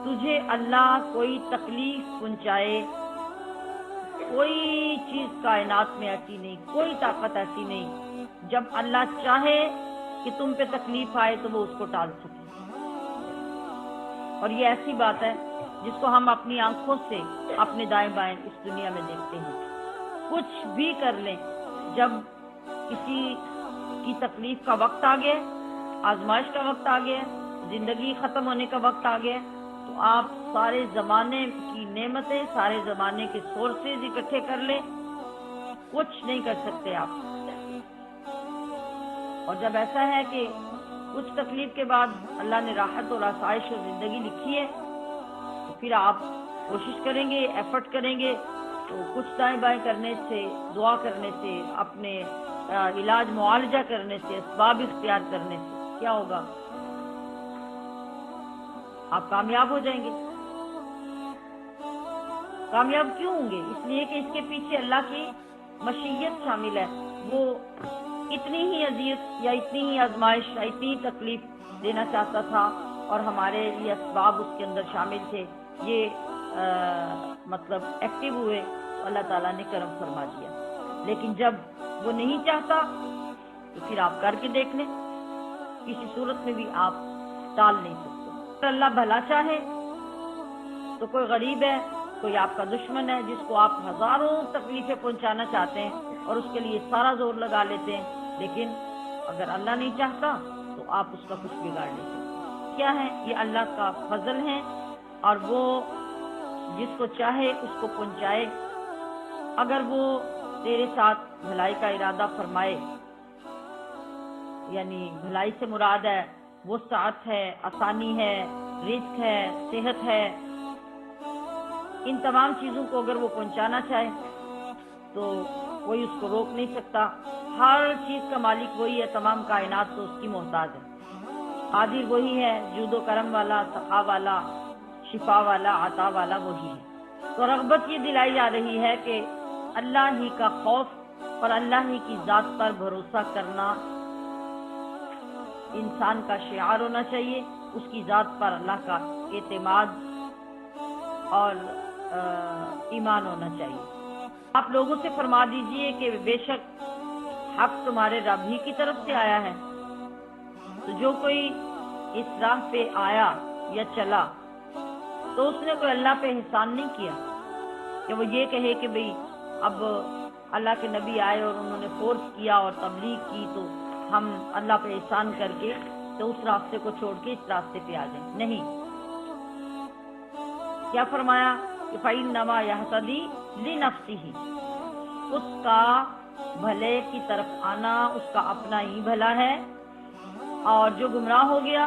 تجھے اللہ کوئی تکلیف پہنچائے، کوئی چیز کائنات میں ایسی نہیں، کوئی طاقت ایسی نہیں جب اللہ چاہے کہ تم پہ تکلیف آئے تو وہ اس کو ٹال سکے۔ اور یہ ایسی بات ہے جس کو ہم اپنی آنکھوں سے اپنے دائیں بائیں اس دنیا میں دیکھتے ہیں۔ کچھ بھی کر لیں، جب کسی کی تکلیف کا وقت آ گیا، آزمائش کا وقت آ گیا، زندگی ختم ہونے کا وقت آ گیا، تو آپ سارے زمانے کی نعمتیں، سارے زمانے کے سورسز اکٹھے کر لیں، کچھ نہیں کر سکتے آپ۔ اور جب ایسا ہے کہ کچھ تکلیف کے بعد اللہ نے راحت اور آسائش اور زندگی لکھی ہے، تو پھر آپ کوشش کریں گے، ایفرٹ کریں گے، تو کچھ دائیں بائیں کرنے سے، دعا کرنے سے، اپنے علاج معالجہ کرنے سے، اسباب اختیار کرنے سے کیا ہوگا؟ آپ کامیاب ہو جائیں گے۔ کامیاب کیوں ہوں گے؟ اس لیے کہ اس کے پیچھے اللہ کی مشیت شامل ہے۔ وہ اتنی ہی اذیت یا اتنی ہی آزمائش یا اتنی تکلیف دینا چاہتا تھا، اور ہمارے یہ اسباب اس کے اندر شامل تھے، یہ مطلب ایکٹیو ہوئے، اللہ تعالیٰ نے کرم فرما دیا۔ لیکن جب وہ نہیں چاہتا تو پھر آپ کر کے دیکھ لیں، کسی صورت میں بھی آپ ٹال نہیں سکتے۔ اگر اللہ بھلا چاہے تو کوئی غریب ہے، کوئی آپ کا دشمن ہے جس کو آپ ہزاروں تکلیفیں پہنچانا چاہتے ہیں اور اس کے لیے سارا زور لگا لیتے ہیں، لیکن اگر اللہ نہیں چاہتا تو آپ اس کا کچھ بگاڑ نہیں سکتے۔ کیا ہے؟ یہ اللہ کا فضل ہے، اور وہ جس کو چاہے اس کو پہنچائے۔ اگر وہ تیرے ساتھ بھلائی کا ارادہ فرمائے، یعنی بھلائی سے مراد ہے وسعت ہے، آسانی ہے، رزق ہے، صحت ہے، ان تمام چیزوں کو اگر وہ پہنچانا چاہے تو کوئی اس کو روک نہیں سکتا۔ ہر چیز کا مالک وہی ہے، تمام کائنات تو اس کی محتاج ہے۔ قادر وہی ہے، جود و کرم والا، سخا والا، شفا والا، عطا والا وہی ہے۔ تو رغبت یہ دلائی جا رہی ہے کہ اللہ ہی کا خوف اور اللہ ہی کی ذات پر بھروسہ کرنا انسان کا شعار ہونا چاہیے، اس کی ذات پر اللہ کا اعتماد اور ایمان ہونا چاہیے۔ آپ لوگوں سے فرما دیجئے کہ بے شک حق تمہارے رب ہی کی طرف سے آیا ہے، تو جو کوئی اس راہ پہ آیا یا چلا تو اس نے کوئی اللہ پہ احسان نہیں کیا کہ وہ یہ کہے کہ بھئی اب اللہ کے نبی آئے اور انہوں نے فورس کیا اور تبلیغ کی تو ہم اللہ پہ احسان کر کے تو اس راستے کو چھوڑ کے اس راستے پہ آ جائیں۔ نہیں، کیا فرمایا کہ فَإِنَّمَا يَهْتَدِي لِنَفْسِهِ، اس کا بھلے کی طرف آنا اس کا اپنا ہی بھلا ہے، اور جو گمراہ ہو گیا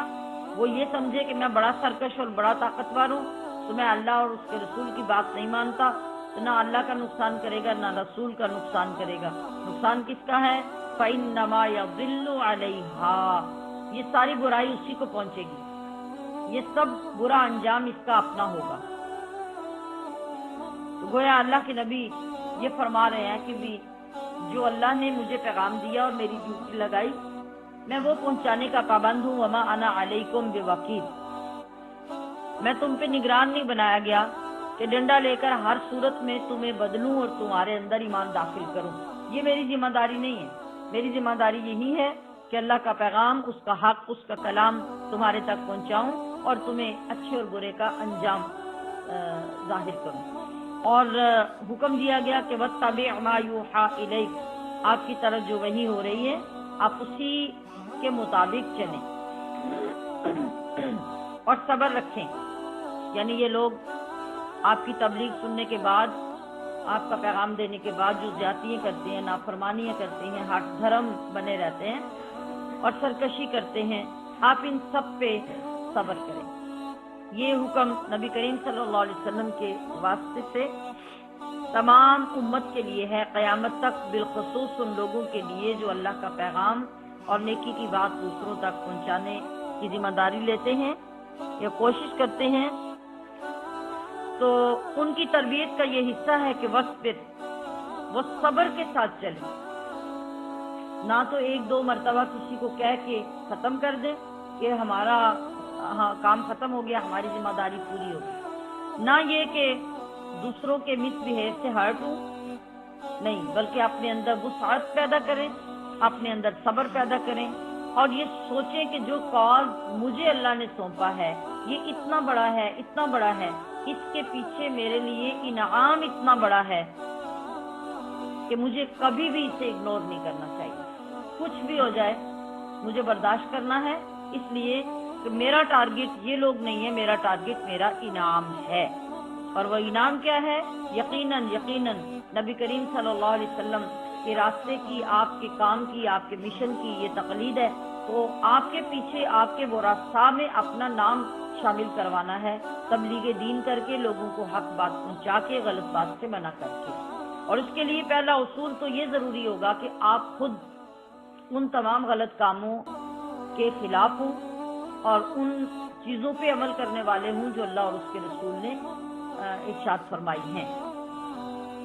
وہ یہ سمجھے کہ میں بڑا سرکش اور بڑا طاقتور ہوں تو میں اللہ اور اس کے رسول کی بات نہیں مانتا، تو نہ اللہ کا نقصان کرے گا نہ رسول کا نقصان کرے گا۔ نقصان کس کا ہے؟ فَإِنَّمَا يَضِلُّ عَلَيْهَا، یہ ساری برائی اسی کو پہنچے گی، یہ سب برا انجام اس کا اپنا ہوگا۔ تو گویا اللہ کے نبی یہ فرما رہے ہیں کہ بھی جو اللہ نے مجھے پیغام دیا اور میری ڈیوٹی لگائی میں وہ پہنچانے کا پابند ہوں۔ وما انا علیکم بوکیل، میں تم پہ نگران نہیں بنایا گیا کہ ڈنڈا لے کر ہر صورت میں تمہیں بدلوں اور تمہارے اندر ایمان داخل کروں، یہ میری ذمہ داری نہیں ہے۔ میری ذمہ داری یہی ہے کہ اللہ کا پیغام، اس کا حق، اس کا کلام تمہارے تک پہنچاؤں اور تمہیں اچھے اور برے کا انجام ظاہر کروں۔ اور حکم دیا گیا کہ وَاتَّبِعْ مَا يُوحَىٰ إِلَيْكَ، آپ کی طرف جو وحی ہو رہی ہے آپ اسی کے مطابق چلیں اور صبر رکھیں۔ یعنی یہ لوگ آپ کی تبلیغ سننے کے بعد، آپ کا پیغام دینے کے بعد جو زیادتیاں کرتے ہیں، نافرمانیاں کرتے ہیں، ہٹ دھرم بنے رہتے ہیں اور سرکشی کرتے ہیں، آپ ان سب پہ صبر کریں۔ یہ حکم نبی کریم صلی اللہ علیہ وسلم کے واسطے سے تمام امت کے لیے ہے، قیامت تک، بالخصوص ان لوگوں کے لیے جو اللہ کا پیغام اور نیکی کی بات دوسروں تک پہنچانے کی ذمہ داری لیتے ہیں یا کوشش کرتے ہیں، تو ان کی تربیت کا یہ حصہ ہے کہ وہ صبر کے ساتھ چلیں، نہ تو ایک دو مرتبہ کسی کو کہہ کے ختم کر دیں کہ ہمارا ہاں کام ختم ہو گیا، ہماری ذمہ داری پوری ہو گئی، نہ یہ کہ دوسروں کے مس بہیو سے ہرٹ ہوں، نہیں، بلکہ اپنے اندر وسعت پیدا کریں، اپنے اندر صبر پیدا کریں، اور یہ سوچیں کہ جو کاز مجھے اللہ نے سونپا ہے یہ اتنا بڑا ہے، اتنا بڑا ہے، اس کے پیچھے میرے لیے انعام اتنا بڑا ہے کہ مجھے کبھی بھی اسے اگنور نہیں کرنا چاہیے، کچھ بھی ہو جائے مجھے برداشت کرنا ہے، اس لیے کہ میرا ٹارگٹ یہ لوگ نہیں ہے، میرا ٹارگٹ میرا انعام ہے، اور وہ انعام کیا ہے؟ یقیناً یقیناً نبی کریم صلی اللہ علیہ وسلم کے راستے کی، آپ کے کام کی، آپ کے مشن کی یہ تقلید ہے، تو آپ کے پیچھے آپ کے ورثاء میں اپنا نام شامل کروانا ہے، تبلیغ دین کر کے، لوگوں کو حق بات پہنچا کے، غلط بات سے منع کر کے، اور اس کے لیے پہلا اصول تو یہ ضروری ہوگا کہ آپ خود ان تمام غلط کاموں کے خلاف ہوں اور ان چیزوں پہ عمل کرنے والے ہوں جو اللہ اور اس کے رسول نے ارشاد فرمائی ہیں۔